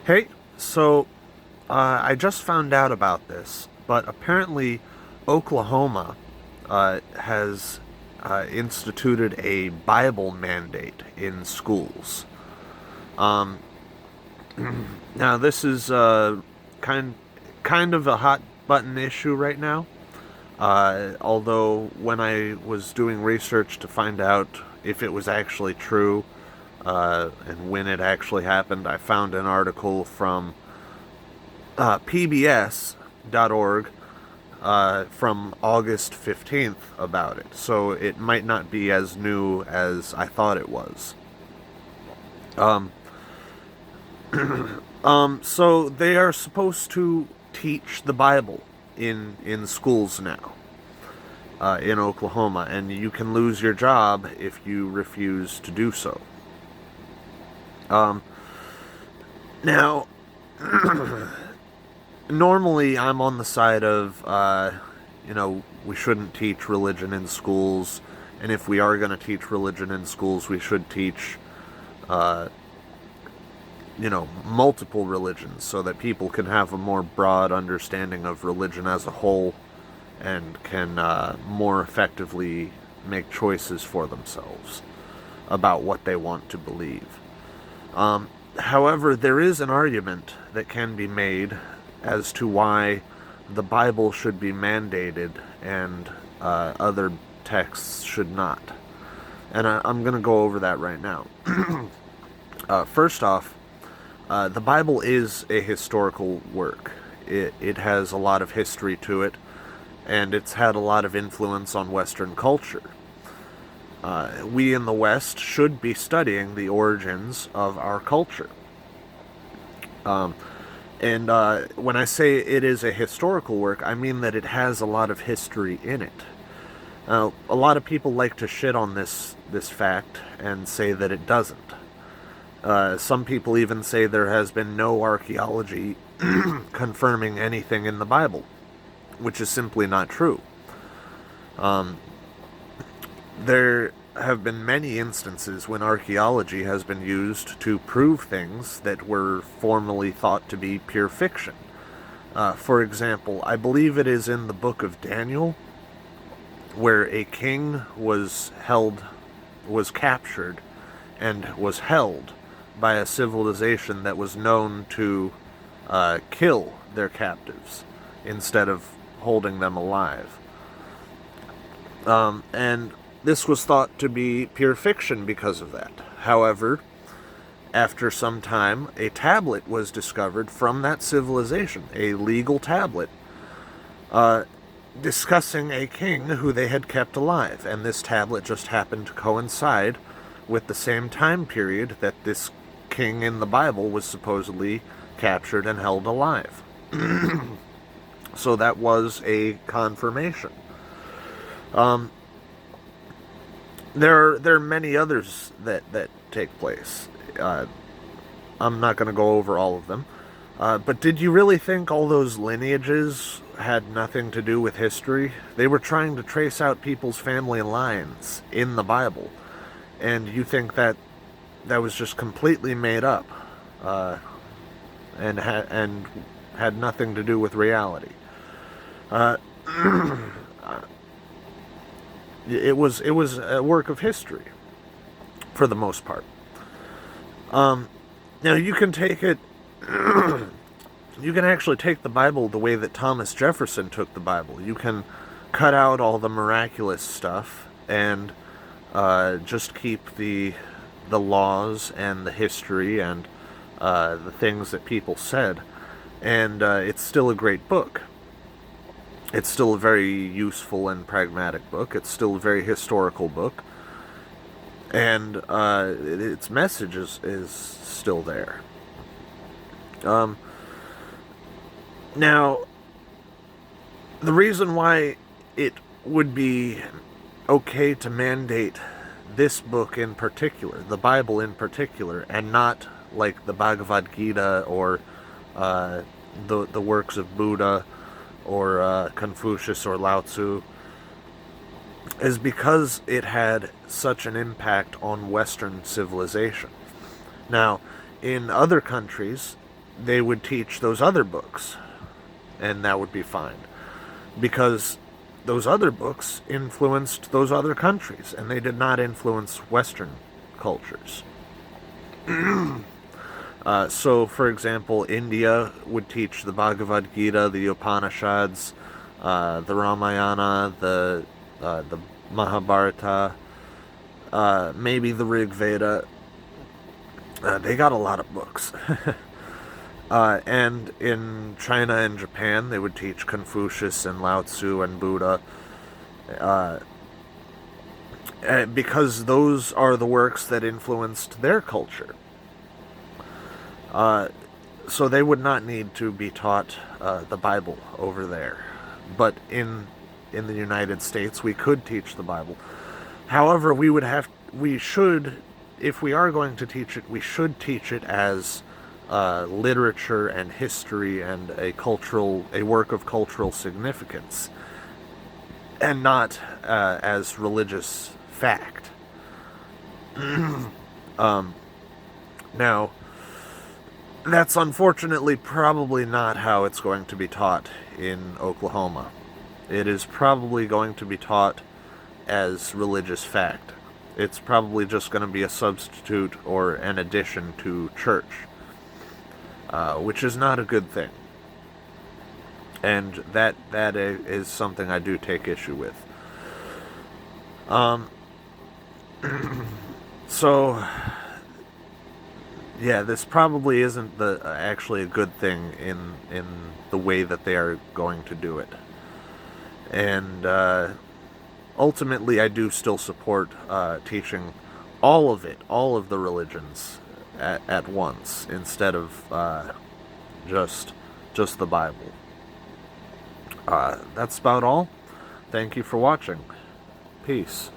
Hey, so I just found out about this, but apparently Oklahoma has instituted a Bible mandate in schools. Um, Now this is kind of a hot button issue right now. Although when I was doing research to find out if it was actually true and when it actually happened, I found an article from PBS.org from August 15th about it. So it might not be as new as I thought it was. Um, so they are supposed to teach the Bible in schools now in Oklahoma, and you can lose your job if you refuse to do so. Um, Now, normally I'm on the side of, we shouldn't teach religion in schools, and if we are going to teach religion in schools, we should teach, uh, multiple religions so that people can have a more broad understanding of religion as a whole and can more effectively make choices for themselves about what they want to believe. However, there is an argument that can be made as to why the Bible should be mandated and other texts should not. And I'm going to go over that right now. First off, the Bible is a historical work. It has a lot of history to it, and it's had a lot of influence on Western culture. We in the West should be studying the origins of our culture. Um, and when I say it is a historical work, I mean that it has a lot of history in it. A lot of people like to shit on this fact and say that it doesn't. Some people even say there has been no archaeology confirming anything in the Bible, which is simply not true. Um, there have been many instances when archaeology has been used to prove things that were formerly thought to be pure fiction. For example, I believe it is in the book of Daniel where a king was captured, and was held by a civilization that was known to kill their captives instead of holding them alive. And this was thought to be pure fiction because of that. However, after some time, a tablet was discovered from that civilization, a legal tablet, uh, discussing a king who they had kept alive. And this tablet just happened to coincide with the same time period that this king in the Bible was supposedly captured and held alive. So that was a confirmation. Um, there are many others that take place. I'm not going to go over all of them. But did you really think all those lineages had nothing to do with history? They were trying to trace out people's family lines in the Bible, and you think that that was just completely made up, and had nothing to do with reality. Uh, it was a work of history for the most part. Now you can take it. You can actually take the Bible the way that Thomas Jefferson took the Bible. You can cut out all the miraculous stuff and just keep the laws and the history and the things that people said, and it's still a great book. It's still a very useful and pragmatic book. It's still a very historical book, and its message is still there. Um, Now, the reason why it would be okay to mandate this book in particular, the Bible in particular, and not like the Bhagavad Gita or uh, the works of Buddha or Confucius or Lao Tzu, is because it had such an impact on Western civilization. Now, in other countries, they would teach those other books, and that would be fine. Because those other books influenced those other countries, and they did not influence Western cultures. So, for example, India would teach the Bhagavad Gita, the Upanishads, the Ramayana, the Mahabharata, maybe the Rig Veda. They got a lot of books. And in China and Japan, they would teach Confucius and Lao Tzu and Buddha, because those are the works that influenced their culture. So they would not need to be taught the Bible over there. But in the United States, we could teach the Bible. However, we should, if we are going to teach it, we should teach it as literature and history and a work of cultural significance, and not as religious fact. Now, that's unfortunately probably not how it's going to be taught in Oklahoma. It is probably going to be taught as religious fact. It's probably just going to be a substitute or an addition to church, which is not a good thing. And that is something I do take issue with. So, yeah, this probably isn't actually a good thing in the way that they are going to do it. And ultimately, I do still support teaching all of the religions at once, instead of just the Bible. That's about all. Thank you for watching. Peace.